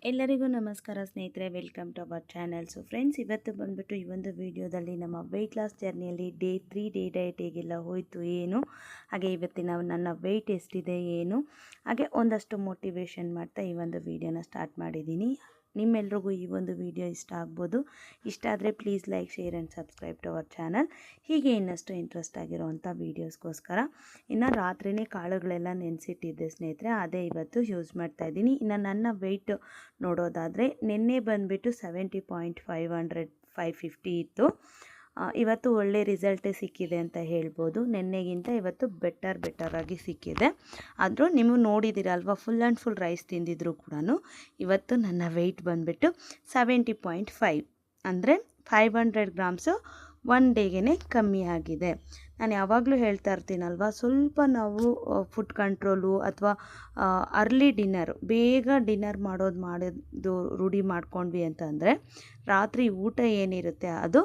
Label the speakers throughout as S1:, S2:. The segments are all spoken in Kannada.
S1: ಎಲ್ಲರಿಗೂ ನಮಸ್ಕಾರ ಸ್ನೇಹಿತರೆ, welcome to our channel. So friends, ಇವತ್ತು ಬಂದುಬಿಟ್ಟು ಈ ಒಂದು ವಿಡಿಯೋದಲ್ಲಿ ನಮ್ಮ ವೆಯ್ಟ್ ಲಾಸ್ ಜರ್ನಿಯಲ್ಲಿ ಡೇ 3 ಡೇ ಡಯಟ್ ಹೇಗೆಲ್ಲ ಹೋಯಿತು ಏನು, ಹಾಗೆ ಇವತ್ತಿನ ನನ್ನ ವೆಯ್ಟ್ ಎಷ್ಟಿದೆ ಏನು, ಹಾಗೆ ಒಂದಷ್ಟು ಮೋಟಿವೇಶನ್ ಮಾಡ್ತಾ ಈ ಒಂದು ವಿಡಿಯೋನ ಸ್ಟಾರ್ಟ್ ಮಾಡಿದ್ದೀನಿ. ನಿಮ್ಮೆಲ್ರಿಗೂ ಈ ಒಂದು ವಿಡಿಯೋ ಇಷ್ಟ ಆಗ್ಬೋದು. ಇಷ್ಟ ಆದರೆ please like, share and subscribe to our channel. ಹೀಗೆ ಇನ್ನಷ್ಟು ಇಂಟ್ರೆಸ್ಟ್ ಆಗಿರೋವಂಥ ವೀಡಿಯೋಸ್ಗೋಸ್ಕರ. ಇನ್ನು ರಾತ್ರಿಯೇ ಕಾಳುಗಳೆಲ್ಲ ನೆನೆಸಿಟ್ಟಿದ್ದೆ ಸ್ನೇಹಿತರೆ, ಅದೇ ಇವತ್ತು ಯೂಸ್ ಮಾಡ್ತಾಯಿದ್ದೀನಿ. ಇನ್ನು ನನ್ನ ವೆಯ್ಟ್ ನೋಡೋದಾದರೆ ನಿನ್ನೆ ಬಂದುಬಿಟ್ಟು 70.550 ಇತ್ತು. ಇವತ್ತು ಒಳ್ಳೆ ರಿಸಲ್ಟೇ ಸಿಕ್ಕಿದೆ ಅಂತ ಹೇಳ್ಬೋದು. ನಿನ್ನೆಗಿಂತ ಇವತ್ತು ಬೆಟರಾಗಿ ಸಿಕ್ಕಿದೆ. ಆದರೂ ನೀವು ನೋಡಿದ್ದೀರಲ್ವ, ಫುಲ್ ಆ್ಯಂಡ್ ಫುಲ್ ರೈಸ್ ತಿಂದಿದ್ರು ಕೂಡ ಇವತ್ತು ನನ್ನ ವೆಯ್ಟ್ ಬಂದುಬಿಟ್ಟು 70.5, ಅಂದರೆ 500 ಗ್ರಾಮ್ಸು ಒನ್ ಡೇಗೆ ಕಮ್ಮಿ ಆಗಿದೆ. ನಾನು ಯಾವಾಗಲೂ ಹೇಳ್ತಾ ಇರ್ತೀನಲ್ವ, ಸ್ವಲ್ಪ ನಾವು ಫುಡ್ ಕಂಟ್ರೋಲು ಅಥವಾ ಅರ್ಲಿ ಡಿನ್ನರ್, ಬೇಗ ಡಿನ್ನರ್ ಮಾಡೋದು ರೂಢಿ ಮಾಡ್ಕೊಂಡ್ವಿ ಅಂತಂದರೆ ರಾತ್ರಿ ಊಟ ಏನಿರುತ್ತೆ ಅದು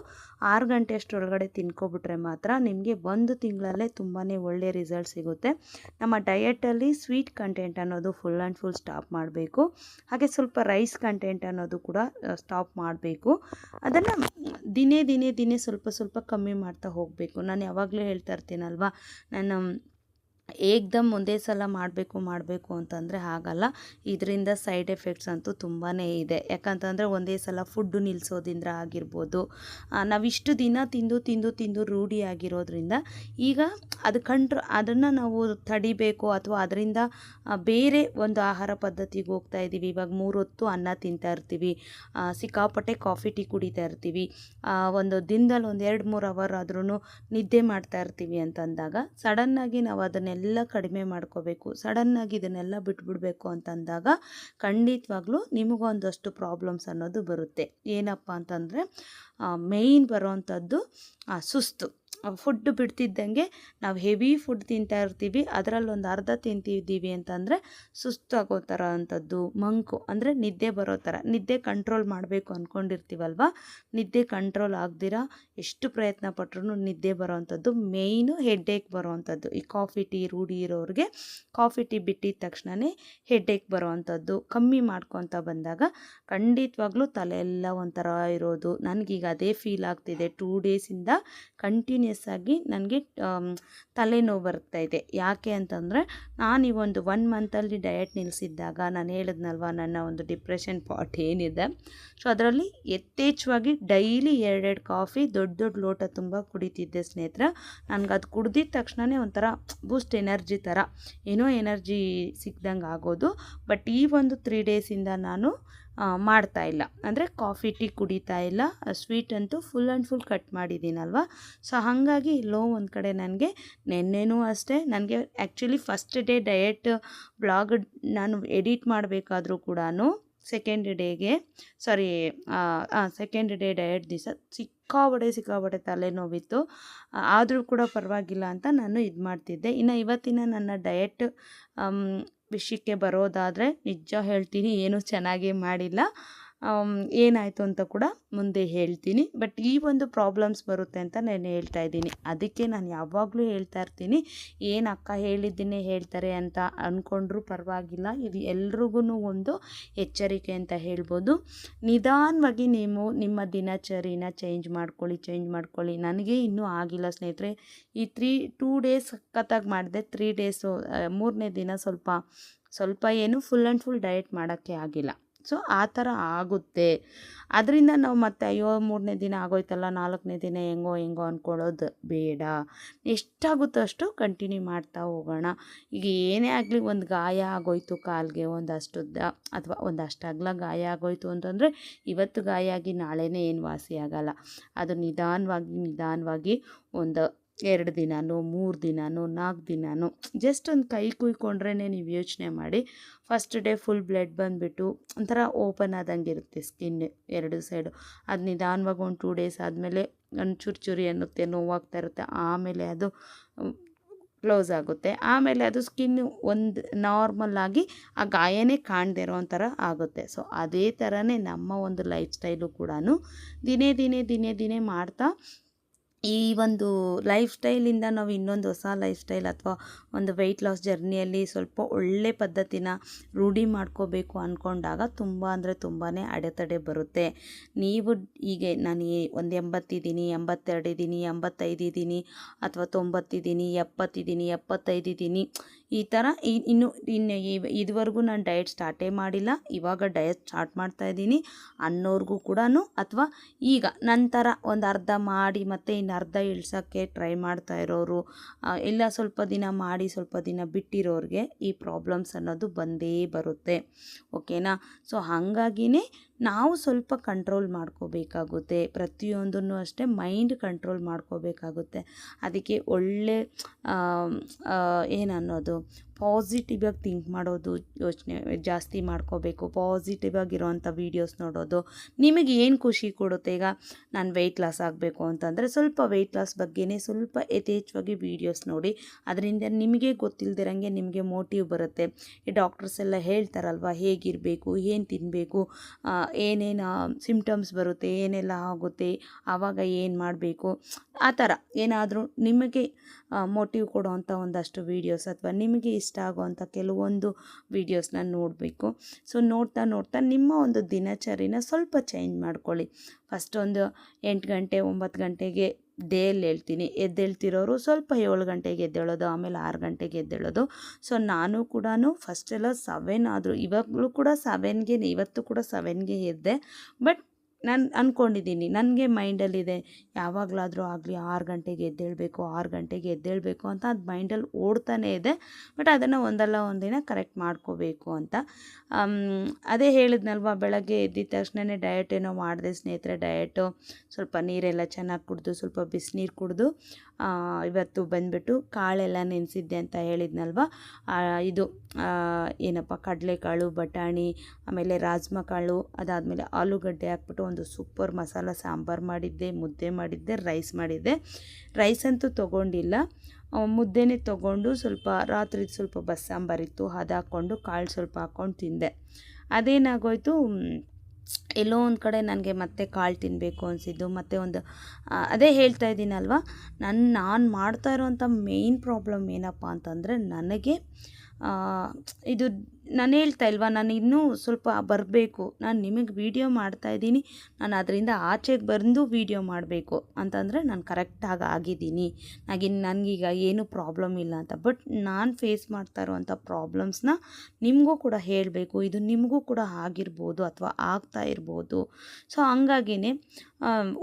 S1: 6 ಗಂಟೆ ಅಷ್ಟರೊಳಗಡೆ ತಿನ್ಕೊಬಿಟ್ರೆ ಮಾತ್ರ ನಿಮಗೆ ಒಂದು ತಿಂಗಳಲ್ಲೇ ತುಂಬಾ ಒಳ್ಳೆ ರಿಸಲ್ಟ್ ಸಿಗುತ್ತೆ. ನಮ್ಮ ಡಯಟಲ್ಲಿ ಸ್ವೀಟ್ ಕಂಟೆಂಟ್ ಅನ್ನೋದು ಫುಲ್ ಆ್ಯಂಡ್ ಫುಲ್ ಸ್ಟಾಪ್ ಮಾಡಬೇಕು. ಹಾಗೆ ಸ್ವಲ್ಪ ರೈಸ್ ಕಂಟೆಂಟ್ ಅನ್ನೋದು ಕೂಡ ಸ್ಟಾಪ್ ಮಾಡಬೇಕು. ಅದನ್ನು ದಿನೇ ಸ್ವಲ್ಪ ಕಮ್ಮಿ ಮಾಡ್ತಾ ಹೋಗಬೇಕು. ನಾನು ಯಾವಾಗಲೂ ಹೇಳ್ತಾ ಇರ್ತೀನಲ್ವ, ನಾನು ಏಕ್ದಮ್ ಒಂದೇ ಸಲ ಮಾಡಬೇಕು ಅಂತಂದರೆ ಆಗಲ್ಲ. ಇದರಿಂದ ಸೈಡ್ ಎಫೆಕ್ಟ್ಸ್ ಅಂತೂ ತುಂಬಾ ಇದೆ. ಯಾಕಂತಂದರೆ ಒಂದೇ ಸಲ ಫುಡ್ಡು ನಿಲ್ಲಿಸೋದ್ರಿಂದ ಆಗಿರ್ಬೋದು, ನಾವಿಷ್ಟು ದಿನ ತಿಂದು ರೂಢಿ ಆಗಿರೋದ್ರಿಂದ ಈಗ ಅದನ್ನು ನಾವು ತಡಿಬೇಕು, ಅಥವಾ ಅದರಿಂದ ಬೇರೆ ಒಂದು ಆಹಾರ ಪದ್ಧತಿಗೆ ಹೋಗ್ತಾ ಇದ್ದೀವಿ. ಇವಾಗ 3 ಹೊತ್ತು ಅನ್ನ ತಿಂತಾ ಇರ್ತೀವಿ, ಸಿಕ್ಕಾಪಟ್ಟೆ ಕಾಫಿ ಟೀ ಕುಡಿತಾ ಇರ್ತೀವಿ, ಒಂದು ದಿನದಲ್ಲಿ ಒಂದು 2-3 ಅವರ್ ಆದ್ರೂ ನಿದ್ದೆ ಮಾಡ್ತಾ ಇರ್ತೀವಿ ಅಂತಂದಾಗ ಸಡನ್ನಾಗಿ ನಾವು ಅದನ್ನೆಲ್ಲ ಕಡಿಮೆ ಮಾಡ್ಕೋಬೇಕು. ಸಡನ್ನಾಗಿ ಇದನ್ನೆಲ್ಲ ಬಿಟ್ಬಿಡಬೇಕು ಅಂತಂದಾಗ ಖಂಡಿತವಾಗ್ಲೂ ನಿಮಗೊಂದಷ್ಟು ಪ್ರಾಬ್ಲಮ್ಸ್ ಅನ್ನೋದು ಬರುತ್ತೆ. ಏನಪ್ಪ ಅಂತಂದರೆ ಮೇಯ್ನ್ ಬರೋವಂಥದ್ದು ಸುಸ್ತು. ಫುಡ್ ಬಿಡ್ತಿದ್ದಂಗೆ ನಾವು ಹೆವಿ ಫುಡ್ ತಿಂತಾ ಇರ್ತೀವಿ, ಅದರಲ್ಲೊಂದು ಅರ್ಧ ತಿಂತಿದ್ದೀವಿ ಅಂತಂದರೆ ಸುಸ್ತಾಗೋ ಥರ ಅಂಥದ್ದು, ಮಂಕು ಅಂದರೆ ನಿದ್ದೆ ಬರೋ ಥರ, ನಿದ್ದೆ ಕಂಟ್ರೋಲ್ ಮಾಡಬೇಕು ಅಂದ್ಕೊಂಡಿರ್ತೀವಲ್ವ, ನಿದ್ದೆ ಕಂಟ್ರೋಲ್ ಆಗ್ದಿರ ಎಷ್ಟು ಪ್ರಯತ್ನ ಪಟ್ಟರು ನಿದ್ದೆ ಬರೋವಂಥದ್ದು, ಮೇಯ್ನು ಹೆಡ್ಡೇಕ್ ಬರೋವಂಥದ್ದು. ಈ ಕಾಫಿ ಟೀ ರೂಢಿ ಇರೋರಿಗೆ ಕಾಫಿ ಟೀ ಬಿಟ್ಟಿದ ತಕ್ಷಣವೇ ಹೆಡ್ಡೇಕ್ ಬರೋವಂಥದ್ದು ಕಮ್ಮಿ ಮಾಡ್ಕೊತ ಬಂದಾಗ ಖಂಡಿತವಾಗ್ಲೂ ತಲೆ ಎಲ್ಲ ಒಂಥರ ಇರೋದು. ನನಗೀಗ ಅದೇ ಫೀಲ್ ಆಗ್ತಿದೆ. 2 ಡೇಸಿಂದ ಕಂಟಿನ್ಯೂಸ್ ಆಗಿ ನನಗೆ ತಲೆನೋವು ಬರ್ತಾಯಿದೆ. ಯಾಕೆ ಅಂತಂದರೆ ನಾನು ಈ ಒಂದು 1 ಮಂತಲ್ಲಿ ಡಯಟ್ ನಿಲ್ಲಿಸಿದ್ದಾಗ ನಾನು ಹೇಳಿದ್ನಲ್ವ, ನನ್ನ ಒಂದು ಡಿಪ್ರೆಷನ್ ಪಾಟ್ ಏನಿದೆ, ಸೊ ಅದರಲ್ಲಿ ಯಥೇಚ್ಛವಾಗಿ ಡೈಲಿ 2 ಕಾಫಿ ದೊಡ್ಡ ಲೋಟ ತುಂಬ ಕುಡಿತಿದ್ದೆ ಸ್ನೇಹಿತರೆ. ನನಗೆ ಅದು ಕುಡ್ದಿದ ತಕ್ಷಣವೇ ಒಂಥರ ಬೂಸ್ಟ್ ಎನರ್ಜಿ ಥರ, ಏನೋ ಎನರ್ಜಿ ಸಿಕ್ದಂಗೆ ಆಗೋದು. ಬಟ್ ಈ ಒಂದು 3 ಡೇಸಿಂದ ನಾನು ಮಾಡ್ತಾ ಇಲ್ಲ, ಅಂದರೆ ಕಾಫಿ ಟೀ ಕುಡಿತಾ ಇಲ್ಲ, ಸ್ವೀಟ್ ಅಂತೂ ಫುಲ್ ಆ್ಯಂಡ್ ಫುಲ್ ಕಟ್ ಮಾಡಿದ್ದೀನಲ್ವ. ಸೊ ಹಾಗಾಗಿ ಎಲ್ಲೋ ಒಂದು ಕಡೆ ನನಗೆ ನೆನ್ನೆನೂ ಅಷ್ಟೇ, ನನಗೆ actually first day diet blog ನಾನು ಎಡಿಟ್ ಮಾಡಬೇಕಾದ್ರೂ ಕೂಡ ಸೆಕೆಂಡ್ ಡೇ ಡಯಟ್ ದಿವಸ ಸಿಕ್ಕಾಬಡೆ ತಲೆನೋವಿತ್ತು. ಆದರೂ ಕೂಡ ಪರವಾಗಿಲ್ಲ ಅಂತ ನಾನು ಇದು ಮಾಡ್ತಿದ್ದೆ. ಇನ್ನು ಇವತ್ತಿನ ನನ್ನ ಡಯಟ್ ವಿಷಯಕ್ಕೆ ಬರೋದಾದರೆ ನಿಜ ಹೇಳ್ತೀನಿ, ಏನೂ ಚೆನ್ನಾಗೇ ಮಾಡಿಲ್ಲ. ಏನಾಯಿತು ಅಂತ ಕೂಡ ಮುಂದೆ ಹೇಳ್ತೀನಿ. ಬಟ್ ಈ ಒಂದು ಪ್ರಾಬ್ಲಮ್ಸ್ ಬರುತ್ತೆ ಅಂತ ನಾನು ಹೇಳ್ತಾ ಇದ್ದೀನಿ. ಅದಕ್ಕೆ ನಾನು ಯಾವಾಗಲೂ ಹೇಳ್ತಾ ಇರ್ತೀನಿ, ಏನು ಅಕ್ಕ ಹೇಳಿದ್ದನ್ನೇ ಹೇಳ್ತಾರೆ ಅಂತ ಅಂದ್ಕೊಂಡ್ರೂ ಪರವಾಗಿಲ್ಲ, ಇದು ಎಲ್ರಿಗೂ ಒಂದು ಎಚ್ಚರಿಕೆ ಅಂತ ಹೇಳ್ಬೋದು. ನಿಧಾನವಾಗಿ ನೀವು ನಿಮ್ಮ ದಿನಚರಿನ ಚೇಂಜ್ ಮಾಡ್ಕೊಳ್ಳಿ. ನನಗೆ ಇನ್ನೂ ಆಗಿಲ್ಲ ಸ್ನೇಹಿತರೆ. ಈ 2 ಡೇಸ್ ಸಖತ್ತಾಗಿ ಮಾಡಿದೆ. 3 ಡೇಸು 3ನೇ ದಿನ ಸ್ವಲ್ಪ ಏನು ಫುಲ್ ಆ್ಯಂಡ್ ಫುಲ್ ಡಯಟ್ ಮಾಡೋಕ್ಕೆ ಆಗಿಲ್ಲ. ಸೊ ಆ ಥರ ಆಗುತ್ತೆ. ಅದರಿಂದ ನಾವು ಮತ್ತೆ ಅಯ್ಯೋ 3ನೇ ದಿನ ಆಗೋಯ್ತಲ್ಲ, 4ನೇ ದಿನ ಹೆಂಗೋ ಅಂದ್ಕೊಳ್ಳೋದು ಬೇಡ. ಎಷ್ಟಾಗುತ್ತೋ ಅಷ್ಟು ಕಂಟಿನ್ಯೂ ಮಾಡ್ತಾ ಹೋಗೋಣ. ಈಗ ಏನೇ ಆಗಲಿ, ಒಂದು ಗಾಯ ಆಗೋಯ್ತು ಕಾಲಿಗೆ, ಒಂದಷ್ಟುದ್ದ ಅಥವಾ ಒಂದಷ್ಟು ಅಗಲ ಗಾಯ ಆಗೋಯ್ತು ಅಂತಂದರೆ ಇವತ್ತು ಗಾಯ ಆಗಿ ನಾಳೆನೇ ಏನು ವಾಸಿ ಆಗೋಲ್ಲ. ಅದು ನಿಧಾನವಾಗಿ ಒಂದು 2 ದಿನನೋ 3 ದಿನನೋ 4 ದಿನನೋ ಜಸ್ಟ್ ಒಂದು ಕೈ ಕುಯ್ಕೊಂಡ್ರೇ ನೀವು ಯೋಚನೆ ಮಾಡಿ. ಫಸ್ಟ್ ಡೇ ಫುಲ್ ಬ್ಲಡ್ ಬಂದುಬಿಟ್ಟು ಒಂಥರ ಓಪನ್ ಆದಂಗೆ ಇರುತ್ತೆ ಸ್ಕಿನ್ 2 ಸೈಡು. ಅದು ನಿಧಾನವಾಗಿ ಒಂದು 2 ಡೇಸ್ ಆದಮೇಲೆ ಒಂದು ಚುರಿ ಅನ್ನುತ್ತೆ, ನೋವಾಗ್ತಾ ಇರುತ್ತೆ. ಆಮೇಲೆ ಅದು ಕ್ಲೋಸ್ ಆಗುತ್ತೆ. ಆಮೇಲೆ ಅದು ಸ್ಕಿನ್ ಒಂದು ನಾರ್ಮಲ್ಲಾಗಿ ಆ ಗಾಯನೇ ಕಾಣದೇ ಇರೋ ಥರ ಆಗುತ್ತೆ. ಸೊ ಅದೇ ಥರನೇ ನಮ್ಮ ಒಂದು ಲೈಫ್ ಸ್ಟೈಲು ಕೂಡ ದಿನೇ ಮಾಡ್ತಾ ಈ ಒಂದು ಲೈಫ್ ಸ್ಟೈಲಿಂದ ನಾವು ಇನ್ನೊಂದು ಹೊಸ ಲೈಫ್ ಸ್ಟೈಲ್ ಅಥವಾ ಒಂದು ವೆಯ್ಟ್ ಲಾಸ್ ಜರ್ನಿಯಲ್ಲಿ ಸ್ವಲ್ಪ ಒಳ್ಳೆ ಪದ್ಧತಿನ ರೂಢಿ ಮಾಡ್ಕೋಬೇಕು ಅಂದ್ಕೊಂಡಾಗ ತುಂಬ ಅಂದರೆ ತುಂಬಾ ಅಡೆತಡೆ ಬರುತ್ತೆ. ನೀವು ಹೀಗೆ ನಾನು ಒಂದು 80 ಇದ್ದೀನಿ, 82 ಇದ್ದೀನಿ, 85 ಇದ್ದೀನಿ, ಅಥವಾ 90 ಇದ್ದೀನಿ, 70 ಇದ್ದೀನಿ, 75 ಇದ್ದೀನಿ, ಈ ಥರ ಇನ್ನು ಇದುವರೆಗೂ ನಾನು ಡಯಟ್ ಸ್ಟಾರ್ಟೇ ಮಾಡಿಲ್ಲ, ಇವಾಗ ಡಯಟ್ ಸ್ಟಾರ್ಟ್ ಮಾಡ್ತಾ ಇದ್ದೀನಿ ಅನ್ನೋರ್ಗೂ ಕೂಡ, ಅಥವಾ ಈಗ ನಂತರ ಒಂದು ಅರ್ಧ ಮಾಡಿ ಮತ್ತು ಇನ್ನು ಅರ್ಧ ಇಳ್ಸೋಕ್ಕೆ ಟ್ರೈ ಮಾಡ್ತಾ ಇರೋರು, ಇಲ್ಲ ಸ್ವಲ್ಪ ದಿನ ಮಾಡಿ ಸ್ವಲ್ಪ ದಿನ ಬಿಟ್ಟಿರೋರಿಗೆ ಈ ಪ್ರಾಬ್ಲಮ್ಸ್ ಅನ್ನೋದು ಬಂದೇ ಬರುತ್ತೆ. ಓಕೆನಾ? ಸೊ ಹಾಗಾಗಿನೇ ನಾವು ಸ್ವಲ್ಪ ಕಂಟ್ರೋಲ್ ಮಾಡ್ಕೋಬೇಕಾಗುತ್ತೆ. ಪ್ರತಿಯೊಂದನ್ನು ಅಷ್ಟೇ ಮೈಂಡ್ ಕಂಟ್ರೋಲ್ ಮಾಡ್ಕೋಬೇಕಾಗುತ್ತೆ. ಅದಕ್ಕೆ ಒಳ್ಳೆ ಏನನ್ನೋದು ಪಾಸಿಟಿವ್ ಆಗಿ ಥಿಂಕ್ ಮಾಡೋದು, ಯೋಚನೆ ಜಾಸ್ತಿ ಮಾಡ್ಕೋಬೇಕು. ಪಾಸಿಟಿವ್ ಆಗಿರೋವಂಥ ವೀಡಿಯೋಸ್ ನೋಡೋದು. ನಿಮಗೆ ಏನು ಖುಷಿ ಕೊಡುತ್ತೆ? ಈಗ ನಾನು ವೆಯ್ಟ್ ಲಾಸ್ ಆಗಬೇಕು ಅಂತಂದರೆ ಸ್ವಲ್ಪ ವೆಯ್ಟ್ ಲಾಸ್ ಬಗ್ಗೆನೇ ಸ್ವಲ್ಪ ಯಥೇಚ್ಛವಾಗಿ ವೀಡಿಯೋಸ್ ನೋಡಿ. ಅದರಿಂದ ನಿಮಗೆ ಗೊತ್ತಿಲ್ಲದಿರಂಗೆ ನಿಮಗೆ ಮೋಟಿವ್ ಬರುತ್ತೆ. ಈ ಡಾಕ್ಟರ್ಸ್ ಎಲ್ಲ ಹೇಳ್ತಾರಲ್ವ ಹೇಗಿರಬೇಕು, ಏನು ತಿನ್ನಬೇಕು, ಏನೇನು ಸಿಮ್ಟಮ್ಸ್ ಬರುತ್ತೆ, ಏನೆಲ್ಲ ಆಗುತ್ತೆ, ಆವಾಗ ಏನು ಮಾಡಬೇಕು, ಆ ಥರ ಏನಾದರೂ ನಿಮಗೆ ಮೋಟಿವ್ ಕೊಡೋವಂಥ ಒಂದಷ್ಟು ವೀಡಿಯೋಸ್ ಅಥವಾ ನಿಮಗೆ ಇಷ್ಟ ಆಗೋವಂಥ ಕೆಲವೊಂದು ವೀಡಿಯೋಸ್ನ ನೋಡಬೇಕು. ಸೊ ನೋಡ್ತಾ ನೋಡ್ತಾ ನಿಮ್ಮ ಒಂದು ದಿನಚರಿನ ಸ್ವಲ್ಪ ಚೇಂಜ್ ಮಾಡ್ಕೊಳ್ಳಿ. ಫಸ್ಟ್ ಒಂದು 8 ಗಂಟೆ 9 ಗಂಟೆಗೆ ಡೇಯಲ್ಲಿ ಹೇಳ್ತೀನಿ, ಎದ್ದೇಳ್ತಿರೋರು ಸ್ವಲ್ಪ 7 ಗಂಟೆಗೆ ಎದ್ದೇಳೋದು, ಆಮೇಲೆ 6 ಗಂಟೆಗೆ ಎದ್ದೇಳೋದು. ಸೊ ನಾನು ಕೂಡ ಫಸ್ಟೆಲ್ಲ 7 ಆದರೂ, ಇವಾಗಲೂ ಕೂಡ 7ಗೆ, ಇವತ್ತು ಕೂಡ 7ಗೆ ಎದ್ದೆ. ಬಟ್ ನಾನು ಅಂದ್ಕೊಂಡಿದ್ದೀನಿ, ನನಗೆ ಮೈಂಡಲ್ಲಿದೆ ಯಾವಾಗಲಾದರೂ ಆಗಲಿ 6 ಗಂಟೆಗೆ ಎದ್ದೇಳಬೇಕು, 6 ಗಂಟೆಗೆ ಎದ್ದೇಳಬೇಕು ಅಂತ ಅದು ಮೈಂಡಲ್ಲಿ ಓಡ್ತಾನೇ ಇದೆ. ಬಟ್ ಅದನ್ನು ಒಂದಲ್ಲ ಒಂದಿನ ಕರೆಕ್ಟ್ ಮಾಡ್ಕೋಬೇಕು ಅಂತ. ಅದೇ ಹೇಳಿದ್ನಲ್ವ, ಬೆಳಗ್ಗೆ ಎದ್ದಿದ ತಕ್ಷಣವೇ ಡಯಟ್ ಏನೋ ಮಾಡಿದೆ ಸ್ನೇಹಿತರೆ. ಡಯಟು ಸ್ವಲ್ಪ ನೀರೆಲ್ಲ ಚೆನ್ನಾಗಿ ಕುಡಿದು, ಸ್ವಲ್ಪ ಬಿಸಿನೀರು ಕುಡಿದು, ಇವತ್ತು ಬಂದುಬಿಟ್ಟು ಕಾಳೆಲ್ಲ ನೆನೆಸಿದ್ದೆ ಅಂತ ಹೇಳಿದ್ನಲ್ವ, ಇದು ಏನಪ್ಪ ಕಡಲೆಕಾಳು, ಬಟಾಣಿ, ಆಮೇಲೆ ರಾಜ್ಮಾ ಕಾಳು, ಅದಾದಮೇಲೆ ಆಲೂಗಡ್ಡೆ ಹಾಕ್ಬಿಟ್ಟು ಒಂದು ಸೂಪರ್ ಮಸಾಲ ಸಾಂಬಾರು ಮಾಡಿದ್ದೆ, ಮುದ್ದೆ ಮಾಡಿದ್ದೆ, ರೈಸ್ ಮಾಡಿದ್ದೆ. ರೈಸ್ ಅಂತೂ ತೊಗೊಂಡಿಲ್ಲ, ಮುದ್ದೆನೇ ತೊಗೊಂಡು ಸ್ವಲ್ಪ ರಾತ್ರಿ ಸ್ವಲ್ಪ ಬಸ್ಸಾಂಬಾರಿತ್ತು, ಅದು ಹಾಕ್ಕೊಂಡು ಕಾಳು ಸ್ವಲ್ಪ ಹಾಕ್ಕೊಂಡು ತಿಂದೆ. ಅದೇನಾಗೋಯ್ತು, ಎಲ್ಲೋ ಒಂದು ಕಡೆ ನನಗೆ ಮತ್ತೆ ಕಾಳು ತಿನ್ನಬೇಕು ಅನಿಸಿದ್ದು. ಮತ್ತು ಒಂದು ಅದೇ ಹೇಳ್ತಾ ಇದ್ದೀನಲ್ವ, ನಾನು ಮಾಡ್ತಾ ಇರೋವಂಥ ಮೇಯ್ನ್ ಪ್ರಾಬ್ಲಮ್ ಏನಪ್ಪ ಅಂತಂದರೆ, ನನಗೆ ಇದು ನಾನು ಹೇಳ್ತಾ ಇಲ್ವಾ, ನಾನು ಇನ್ನೂ ಸ್ವಲ್ಪ ಬರಬೇಕು, ನಾನು ನಿಮಗೆ ವೀಡಿಯೋ ಮಾಡ್ತಾಯಿದ್ದೀನಿ, ನಾನು ಅದರಿಂದ ಆಚೆಗೆ ಬಂದು ವೀಡಿಯೋ ಮಾಡಬೇಕು ಅಂತಂದರೆ ನಾನು ಕರೆಕ್ಟಾಗಿ ಆಗಿದ್ದೀನಿ, ನನಗೀಗ ಏನೂ ಪ್ರಾಬ್ಲಮ್ ಇಲ್ಲ ಅಂತ. ಬಟ್ ನಾನು ಫೇಸ್ ಮಾಡ್ತಾ ಇರುವಂಥ ಪ್ರಾಬ್ಲಮ್ಸ್ನ ನಿಮಗೂ ಕೂಡ ಹೇಳಬೇಕು. ಇದು ನಿಮಗೂ ಕೂಡ ಆಗಿರ್ಬೋದು ಅಥವಾ ಆಗ್ತಾ ಇರ್ಬೋದು. ಸೊ ಹಂಗಾಗಿನೇ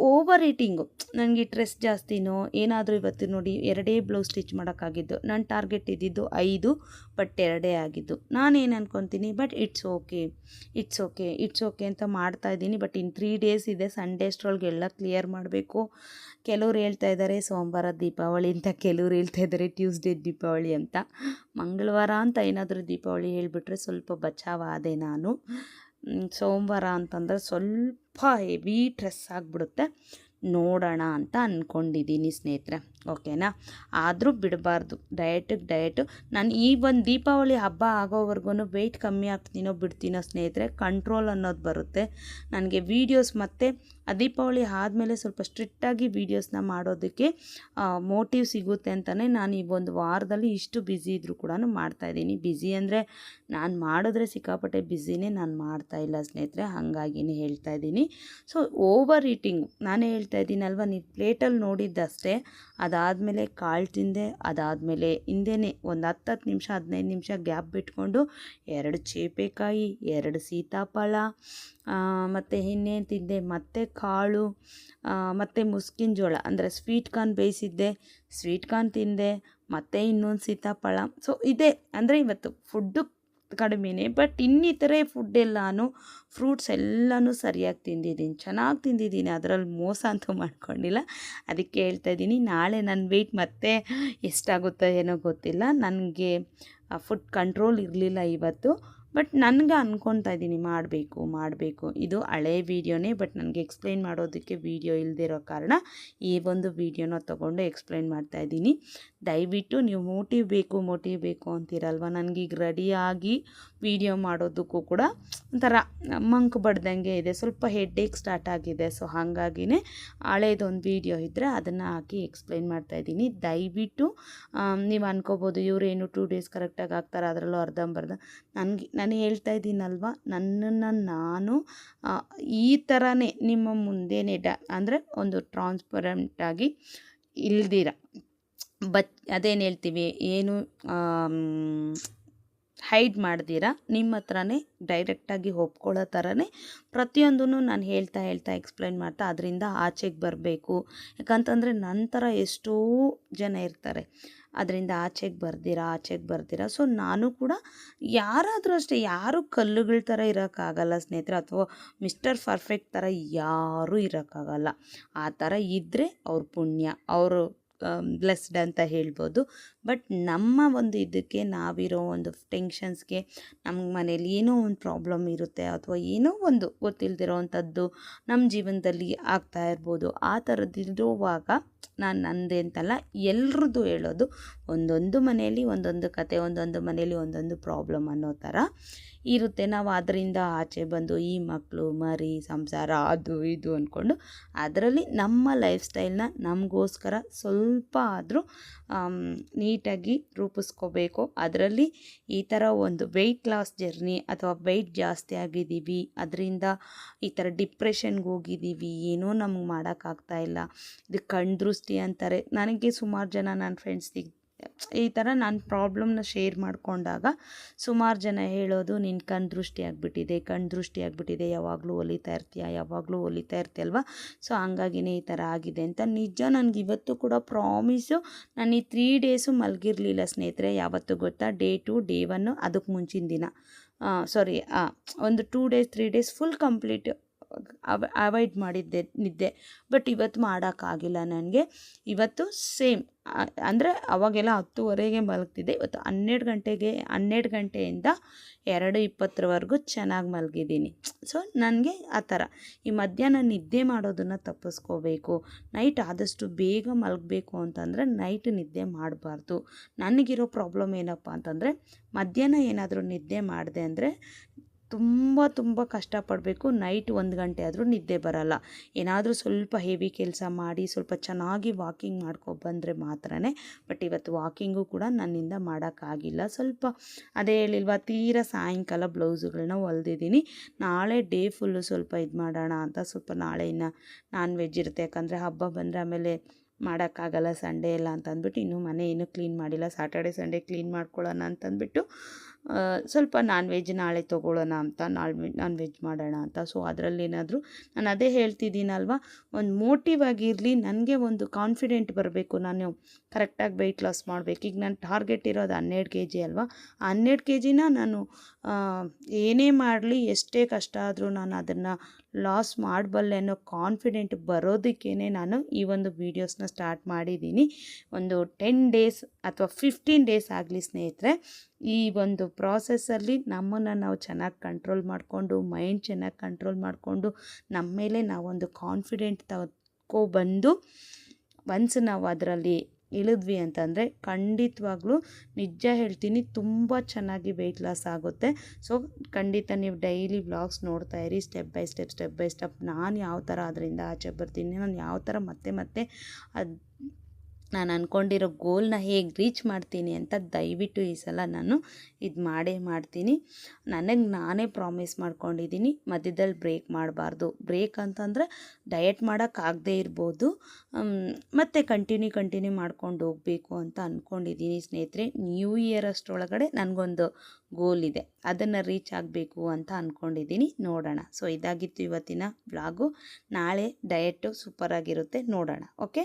S1: ಓವರ್ ಈಟಿಂಗು, ನನಗೆ ಸ್ಟ್ರೆಸ್ ಜಾಸ್ತಿನೋ ಏನಾದರೂ. ಇವತ್ತು ನೋಡಿ 2 ಬ್ಲೌಸ್ ಸ್ಟಿಚ್ ಮಾಡೋಕ್ಕಾಗಿದ್ದು, ನನ್ನ ಟಾರ್ಗೆಟ್ ಇದ್ದಿದ್ದು 5, ಬಟ್ 2 ಆಗಿದ್ದು. ನಾನೇನು ಅನ್ಕೊತೀನಿ, ಬಟ್ ಇಟ್ಸ್ ಓಕೆ ಅಂತ ಮಾಡ್ತಾಯಿದ್ದೀನಿ. ಬಟ್ ಇನ್ನು 3 ಡೇಸ್ ಇದೆ, ಸಂಡೇ ಅಷ್ಟರೊಳಗೆ ಎಲ್ಲ ಕ್ಲಿಯರ್ ಮಾಡಬೇಕು. ಕೆಲವ್ರು ಹೇಳ್ತಾ ಇದ್ದಾರೆ ಸೋಮವಾರ ದೀಪಾವಳಿ ಅಂತ, ಕೆಲವ್ರು ಹೇಳ್ತಾ ಇದ್ದಾರೆ ಟ್ಯೂಸ್ಡೇ ದೀಪಾವಳಿ ಅಂತ. ಮಂಗಳವಾರ ಅಂತ ಏನಾದರೂ ದೀಪಾವಳಿ ಹೇಳಿಬಿಟ್ರೆ ಸ್ವಲ್ಪ ಬಚಾವಾದೆ ನಾನು. ಸೋಮವಾರ ಅಂತಂದರೆ ಸ್ವಲ್ಪ ಹೆವಿ ಸ್ಟ್ರೆಸ್ ಆಗಿಬಿಡುತ್ತೆ. ನೋಡೋಣ ಅಂತ ಅಂದ್ಕೊಂಡಿದ್ದೀನಿ ಸ್ನೇಹಿತರೆ. ಓಕೆನಾ? ಆದರೂ ಬಿಡಬಾರ್ದು, ಡಯಟು. ನಾನು ಈ ಒಂದು ದೀಪಾವಳಿ ಹಬ್ಬ ಆಗೋವರೆಗೂ ವೆಯ್ಟ್ ಕಮ್ಮಿ ಆಗ್ತೀನೋ ಬಿಡ್ತೀನೋ ಸ್ನೇಹಿತರೆ, ಕಂಟ್ರೋಲ್ ಅನ್ನೋದು ಬರುತ್ತೆ ನನಗೆ. ವೀಡಿಯೋಸ್ ಮತ್ತು ದೀಪಾವಳಿ ಆದಮೇಲೆ ಸ್ವಲ್ಪ ಸ್ಟ್ರಿಕ್ಟಾಗಿ ವೀಡಿಯೋಸ್ನ ಮಾಡೋದಕ್ಕೆ ಮೋಟಿವ್ ಸಿಗುತ್ತೆ ಅಂತಲೇ ನಾನು ಈ ಒಂದು ವಾರದಲ್ಲಿ ಇಷ್ಟು ಬ್ಯುಸಿ ಇದ್ದರೂ ಕೂಡ ಮಾಡ್ತಾಯಿದ್ದೀನಿ. ಬ್ಯುಸಿ ಅಂದರೆ ನಾನು ಮಾಡಿದ್ರೆ ಸಿಕ್ಕಾಪಟ್ಟೆ ಬ್ಯುಸಿನೇ, ನಾನು ಮಾಡ್ತಾಯಿಲ್ಲ ಸ್ನೇಹಿತರೆ, ಹಾಗಾಗಿನೇ ಹೇಳ್ತಾ ಇದ್ದೀನಿ. ಸೊ ಓವರ್ ಈಟಿಂಗ್ ನಾನೇ ಹೇಳ್ತಾ ಇದ್ದೀನಲ್ವ, ನೀವು ಪ್ಲೇಟಲ್ಲಿ ನೋಡಿದ್ದಷ್ಟೇ. ಅದಾದಮೇಲೆ ಕಾಳು ತಿಂದೆ, ಅದಾದಮೇಲೆ ಹಿಂದೆಯೇ ಒಂದು 10 ನಿಮಿಷ 15 ನಿಮಿಷ ಗ್ಯಾಪ್ ಬಿಟ್ಕೊಂಡು 2 ಚೇಪೆಕಾಯಿ, 2 ಸೀತಾಫಲ, ಮತ್ತು ಇನ್ನೇನು ತಿಂದೆ, ಮತ್ತು ಕಾಳು, ಮತ್ತು ಮುಸ್ಕಿನ ಜೋಳ ಅಂದರೆ ಸ್ವೀಟ್ ಕಾರ್ನ್ ಬೇಯಿಸಿದ್ದೆ, ಸ್ವೀಟ್ ಕಾರ್ನ್ ತಿಂದೆ, ಮತ್ತು ಇನ್ನೊಂದು ಸೀತಾಫಲ. ಸೊ ಇದೆ ಅಂದರೆ ಇವತ್ತು ಫುಡ್ಡು ಕಡಿಮೆನೇ, ಬಟ್ ಇನ್ನಿತರೆ ಫುಡ್ ಎಲ್ಲನೂ ಫ್ರೂಟ್ಸ್ ಎಲ್ಲನೂ ಸರಿಯಾಗಿ ತಿಂದಿದ್ದೀನಿ, ಚೆನ್ನಾಗಿ ತಿಂದಿದ್ದೀನಿ, ಅದರಲ್ಲಿ ಮೋಸ ಅಂತೂ ಮಾಡ್ಕೊಂಡಿಲ್ಲ. ಅದಕ್ಕೆ ಹೇಳ್ತಾ ಇದ್ದೀನಿ, ನಾಳೆ ನನ್ನ ವೆಯ್ಟ್ ಮತ್ತೆ ಎಷ್ಟಾಗುತ್ತೋ ಏನೋ ಗೊತ್ತಿಲ್ಲ. ನನಗೆ ಫುಡ್ ಕಂಟ್ರೋಲ್ ಇರಲಿಲ್ಲ ಇವತ್ತು. ಬಟ್ ನನಗೆ ಅಂದ್ಕೊತಾ ಇದ್ದೀನಿ ಮಾಡಬೇಕು. ಇದು ಹಳೆ ವೀಡಿಯೋನೇ, ಬಟ್ ನನಗೆ ಎಕ್ಸ್ಪ್ಲೈನ್ ಮಾಡೋದಕ್ಕೆ ವೀಡಿಯೋ ಇಲ್ಲದಿರೋ ಕಾರಣ ಈ ಒಂದು ವೀಡಿಯೋನ ತೊಗೊಂಡು ಎಕ್ಸ್ಪ್ಲೈನ್ ಮಾಡ್ತಾಯಿದ್ದೀನಿ. ದಯವಿಟ್ಟು ನೀವು ಮೋಟಿವ್ ಬೇಕು ಅಂತೀರಲ್ವ, ನನಗೀಗ ರೆಡಿಯಾಗಿ ವೀಡಿಯೋ ಮಾಡೋದಕ್ಕೂ ಕೂಡ ಒಂಥರ ಮಂಕು ಬಡ್ದಂಗೆ ಇದೆ, ಸ್ವಲ್ಪ ಹೆಡ್ಡೇಕ್ ಸ್ಟಾರ್ಟ್ ಆಗಿದೆ. ಸೊ ಹಾಗಾಗಿನೇ ಹಳೇದೊಂದು ವೀಡಿಯೋ ಇದ್ದರೆ ಅದನ್ನು ಹಾಕಿ ಎಕ್ಸ್ಪ್ಲೈನ್ ಮಾಡ್ತಾಯಿದ್ದೀನಿ. ದಯವಿಟ್ಟು ನೀವು ಅನ್ಕೋಬೋದು ಇವರೇನು 2 ಡೇಸ್ ಕರೆಕ್ಟಾಗಿ ಆಗ್ತಾರೆ, ಅದರಲ್ಲೂ ಅರ್ಧಂಬರ್ಧ. ನಾನು ಹೇಳ್ತಾ ಇದ್ದೀನಲ್ವ, ನನ್ನನ್ನು ನಾನು ಈ ಥರನೇ ನಿಮ್ಮ ಮುಂದೆನೇ ಅಂದರೆ ಒಂದು ಟ್ರಾನ್ಸ್ಪರೆಂಟಾಗಿ ಇಲ್ದಿರ ಅದೇನು ಹೇಳ್ತೀವಿ, ಏನು ಹೈಡ್ ಮಾಡ್ದಿರ ನಿಮ್ಮ ಹತ್ರನೇ ಡೈರೆಕ್ಟಾಗಿ ಒಪ್ಕೊಳ್ಳೋ ಥರನೇ ಪ್ರತಿಯೊಂದೂ ನಾನು ಹೇಳ್ತಾ ಎಕ್ಸ್ಪ್ಲೈನ್ ಮಾಡ್ತಾ ಅದರಿಂದ ಆಚೆಗೆ ಬರಬೇಕು. ಯಾಕಂತಂದರೆ ನಂತರ ಎಷ್ಟೋ ಜನ ಇರ್ತಾರೆ ಅದರಿಂದ ಆಚೆಗೆ ಬರ್ದಿರ. ಸೊ ನಾನು ಕೂಡ ಯಾರಾದರೂ ಅಷ್ಟೇ, ಯಾರು ಕಲ್ಲುಗಳ ಥರ ಇರೋಕ್ಕಾಗಲ್ಲ ಸ್ನೇಹಿತರೆ, ಅಥವಾ ಮಿಸ್ಟರ್ ಪರ್ಫೆಕ್ಟ್ ಥರ ಯಾರೂ ಇರೋಕ್ಕಾಗಲ್ಲ. ಆ ಥರ ಇದ್ದರೆ ಅವ್ರ ಪುಣ್ಯ, ಅವರು ಬ್ಲೆಸ್ಡ್ ಅಂತ ಹೇಳ್ಬೋದು. ಬಟ್ ನಮ್ಮ ಒಂದು ಇದಕ್ಕೆ ನಾವಿರೋ ಒಂದು ಟೆನ್ಷನ್ಸ್ಗೆ ನಮ್ಮ ಮನೇಲಿ ಏನೋ ಒಂದು ಪ್ರಾಬ್ಲಮ್ ಇರುತ್ತೆ, ಅಥವಾ ಏನೋ ಒಂದು ಗೊತ್ತಿಲ್ಲದಿರೋ ಅಂಥದ್ದು ನಮ್ಮ ಜೀವನದಲ್ಲಿ ಆಗ್ತಾ ಇರ್ಬೋದು. ಆ ಥರದ್ದಿರುವಾಗ ನಾನು ನಂದೇ ಅಂತಲ್ಲ, ಎಲ್ರದ್ದು ಹೇಳೋದು, ಒಂದೊಂದು ಮನೆಯಲ್ಲಿ ಒಂದೊಂದು ಕತೆ, ಒಂದೊಂದು ಮನೆಯಲ್ಲಿ ಒಂದೊಂದು ಪ್ರಾಬ್ಲಮ್ ಅನ್ನೋ ಥರ ಇರುತ್ತೆ. ನಾವು ಅದರಿಂದ ಆಚೆ ಬಂದು ಈ ಮಕ್ಕಳು ಮರಿ ಸಂಸಾರ ಅದು ಇದು ಅಂದ್ಕೊಂಡು ಅದರಲ್ಲಿ ನಮ್ಮ ಲೈಫ್ ಸ್ಟೈಲ್ನ ನಮಗೋಸ್ಕರ ಸ್ವಲ್ಪ ಆದರೂ ನೀಟಾಗಿ ರೂಪಿಸ್ಕೋಬೇಕು. ಅದರಲ್ಲಿ ಈ ಥರ ಒಂದು ವೆಯ್ಟ್ ಲಾಸ್ ಜರ್ನಿ ಅಥವಾ ವೆಯ್ಟ್ ಜಾಸ್ತಿ ಆಗಿದ್ದೀವಿ, ಅದರಿಂದ ಈ ಥರ ಡಿಪ್ರೆಷನ್ಗೆ ಹೋಗಿದ್ದೀವಿ, ಏನೋ ನಮಗೆ ಮಾಡೋಕ್ಕಾಗ್ತಾ ಇಲ್ಲ, ಇದು ಕಣ್ಣು ದೃಷ್ಟಿ ಅಂತಾರೆ. ನನಗೆ ಸುಮಾರು ಜನ ನನ್ನ ಫ್ರೆಂಡ್ಸಿಗೆ ಈ ಥರ ನಾನು ಪ್ರಾಬ್ಲಮ್ನ ಶೇರ್ ಮಾಡಿಕೊಂಡಾಗ ಸುಮಾರು ಜನ ಹೇಳೋದು, ನಿನ್ನ ಕಣ್ಣು ದೃಷ್ಟಿ ಆಗಿಬಿಟ್ಟಿದೆ, ಯಾವಾಗಲೂ ಹೊಲಿತಾ ಇರ್ತೀಯಲ್ವ, ಸೊ ಹಂಗಾಗಿನೇ ಈ ಥರ ಆಗಿದೆ ಅಂತ. ನಿಜ, ನನಗೆ ಇವತ್ತು ಕೂಡ ಪ್ರಾಮಿಸು, ನಾನು ಈ 3 ಡೇಸು ಮಲಗಿರಲಿಲ್ಲ ಸ್ನೇಹಿತರೆ. ಯಾವತ್ತು ಗೊತ್ತಾ, ಡೇ 1 ಅದಕ್ಕೆ ಮುಂಚಿನ ದಿನ ಒಂದು 2 days 3 days full complete avoid ಮಾಡಿದ್ದೆ ನಿದ್ದೆ. ಬಟ್ ಇವತ್ತು ಮಾಡೋಕ್ಕಾಗಿಲ್ಲ ನನಗೆ. ಇವತ್ತು ಸೇಮ್ ಅಂದರೆ ಅವಾಗೆಲ್ಲ 10:30ಗೆ ಮಲಗ್ತಿದ್ದೆ, ಇವತ್ತು 12 ಗಂಟೆಯಿಂದ 2:20ವರೆಗೂ ಚೆನ್ನಾಗಿ ಮಲಗಿದ್ದೀನಿ. ಸೊ ನನಗೆ ಆ ಥರ ಈ ಮಧ್ಯಾಹ್ನ ನಿದ್ದೆ ಮಾಡೋದನ್ನು ತಪ್ಪಿಸ್ಕೋಬೇಕು. ನೈಟ್ ಆದಷ್ಟು ಬೇಗ ಮಲಗಬೇಕು ಅಂತಂದರೆ ನೈಟ್ ನಿದ್ದೆ ಮಾಡಬಾರ್ದು. ನನಗಿರೋ ಪ್ರಾಬ್ಲಮ್ ಏನಪ್ಪ ಅಂತಂದರೆ, ಮಧ್ಯಾಹ್ನ ಏನಾದರೂ ನಿದ್ದೆ ಮಾಡಿದೆ ಅಂದರೆ ತುಂಬ ಕಷ್ಟಪಡಬೇಕು. ನೈಟ್ 1 ಗಂಟೆ ಆದರೂ ನಿದ್ದೆ ಬರಲ್ಲ. ಏನಾದರೂ ಸ್ವಲ್ಪ ಹೆವಿ ಕೆಲಸ ಮಾಡಿ ಸ್ವಲ್ಪ ಚೆನ್ನಾಗಿ ವಾಕಿಂಗ್ ಮಾಡ್ಕೊಬಂದರೆ ಮಾತ್ರನೇ. ಬಟ್ ಇವತ್ತು ವಾಕಿಂಗು ಕೂಡ ನನ್ನಿಂದ ಮಾಡೋಕ್ಕಾಗಿಲ್ಲ. ಸ್ವಲ್ಪ ಅದೇ ಹೇಳಿಲ್ವ, ತೀರಾ ಸಾಯಂಕಾಲ ಬ್ಲೌಸುಗಳನ್ನ ಹೊಲ್ದಿದ್ದೀನಿ. ನಾಳೆ ಡೇ ಫುಲ್ಲು ಸ್ವಲ್ಪ ಇದು ಮಾಡೋಣ ಅಂತ, ಸ್ವಲ್ಪ ನಾಳೆ ಇನ್ನು ನಾನ್ ವೆಜ್ ಇರುತ್ತೆ. ಯಾಕಂದರೆ ಹಬ್ಬ ಬಂದರೆ ಆಮೇಲೆ ಮಾಡೋಕ್ಕಾಗಲ್ಲ ಸಂಡೇ ಎಲ್ಲ ಅಂತ ಅಂದ್ಬಿಟ್ಟು ಇನ್ನೂ ಮನೆ ಏನೂ ಕ್ಲೀನ್ ಮಾಡಿಲ್ಲ. ಸ್ಯಾಟರ್ಡೆ ಸಂಡೇ ಕ್ಲೀನ್ ಮಾಡ್ಕೊಳ್ಳೋಣ ಅಂತಂದ್ಬಿಟ್ಟು ಸ್ವಲ್ಪ ನಾನ್ ವೆಜ್ ನಾಳೆ ತೊಗೊಳ್ಳೋಣ ಅಂತ, ನಾನ್ ವೆಜ್ ಮಾಡೋಣ ಅಂತ. ಸೊ ಅದರಲ್ಲೇನಾದರೂ ನಾನು ಅದೇ ಹೇಳ್ತಿದ್ದೀನಲ್ವ, ಒಂದು ಮೋಟಿವ್ ಆಗಿರಲಿ, ನನಗೆ ಒಂದು ಕಾನ್ಫಿಡೆಂಟ್ ಬರಬೇಕು, ನಾನು ಕರೆಕ್ಟಾಗಿ ವೆಯ್ಟ್ ಲಾಸ್ ಮಾಡಬೇಕು. ಈಗ ನನ್ನ ಟಾರ್ಗೆಟ್ ಇರೋದು 12 kg ಅಲ್ವಾ, ಆ 12 kgನ ನಾನು ಏನೇ ಮಾಡಲಿ, ಎಷ್ಟೇ ಕಷ್ಟ ಆದರೂ ನಾನು ಅದನ್ನು ಲಾಸ್ ಮಾಡಬಲ್ಲೆ ಅನ್ನೋ ಕಾನ್ಫಿಡೆಂಟ್ ಬರೋದಕ್ಕೇ ನಾನು ಈ ಒಂದು ವೀಡಿಯೋಸ್ನ ಸ್ಟಾರ್ಟ್ ಮಾಡಿದ್ದೀನಿ. ಒಂದು 10 ಡೇಸ್ ಅಥವಾ 15 ಡೇಸ್ ಆಗಲಿ ಸ್ನೇಹಿತರೆ, ಈ ಒಂದು ಪ್ರಾಸೆಸ್ಸಲ್ಲಿ ನಮ್ಮನ್ನು ನಾವು ಚೆನ್ನಾಗಿ ಕಂಟ್ರೋಲ್ ಮಾಡಿಕೊಂಡು, ಮೈಂಡ್ ಚೆನ್ನಾಗಿ ಕಂಟ್ರೋಲ್ ಮಾಡಿಕೊಂಡು, ನಮ್ಮ ಮೇಲೆ ನಾವೊಂದು ಕಾನ್ಫಿಡೆಂಟ್ ಬಂದು ಒನ್ಸ್ ನಾವು ಅದರಲ್ಲಿ ಇಳಿದ್ವಿ ಅಂತಂದರೆ ಖಂಡಿತವಾಗ್ಲೂ ನಿಜ ಹೇಳ್ತೀನಿ, ತುಂಬ ಚೆನ್ನಾಗಿ ವೆಯ್ಟ್ ಲಾಸ್ ಆಗುತ್ತೆ. ಸೊ ಖಂಡಿತ ನೀವು ಡೈಲಿ ವ್ಲಾಗ್ಸ್ ನೋಡ್ತಾ ಇರಿ, ಸ್ಟೆಪ್ ಬೈ ಸ್ಟೆಪ್ ನಾನು ಯಾವ ಥರ ಅದರಿಂದ ಆಚೆ ಬರ್ತೀನಿ, ನಾನು ಯಾವ ಥರ ಮತ್ತೆ ನಾನು ಅಂದ್ಕೊಂಡಿರೋ ಗೋಲ್ನ ಹೇಗೆ ರೀಚ್ ಮಾಡ್ತೀನಿ ಅಂತ ದಯವಿಟ್ಟು ಈ ಸಲ ನಾನು ಇದು ಮಾಡ್ತೀನಿ. ನನಗೆ ನಾನೇ ಪ್ರಾಮಿಸ್ ಮಾಡ್ಕೊಂಡಿದ್ದೀನಿ, ಮಧ್ಯದಲ್ಲಿ ಬ್ರೇಕ್ ಮಾಡಬಾರ್ದು. ಬ್ರೇಕ್ ಅಂತಂದರೆ ಡಯಟ್ ಮಾಡೋಕ್ಕಾಗದೇ ಇರ್ಬೋದು, ಮತ್ತು ಕಂಟಿನ್ಯೂ ಮಾಡ್ಕೊಂಡು ಹೋಗಬೇಕು ಅಂತ ಅಂದ್ಕೊಂಡಿದ್ದೀನಿ ಸ್ನೇಹಿತರೆ. ನ್ಯೂ ಇಯರ್ ಅಷ್ಟರೊಳಗಡೆ ನನಗೊಂದು ಗೋಲ್ ಇದೆ, ಅದನ್ನು ರೀಚ್ ಆಗಬೇಕು ಅಂತ ಅಂದ್ಕೊಂಡಿದ್ದೀನಿ. ನೋಡೋಣ. ಸೊ ಇದಾಗಿತ್ತು ಇವತ್ತಿನ ವ್ಲಾಗು. ನಾಳೆ ಡಯಟು ಸೂಪರಾಗಿರುತ್ತೆ, ನೋಡೋಣ. ಓಕೆ.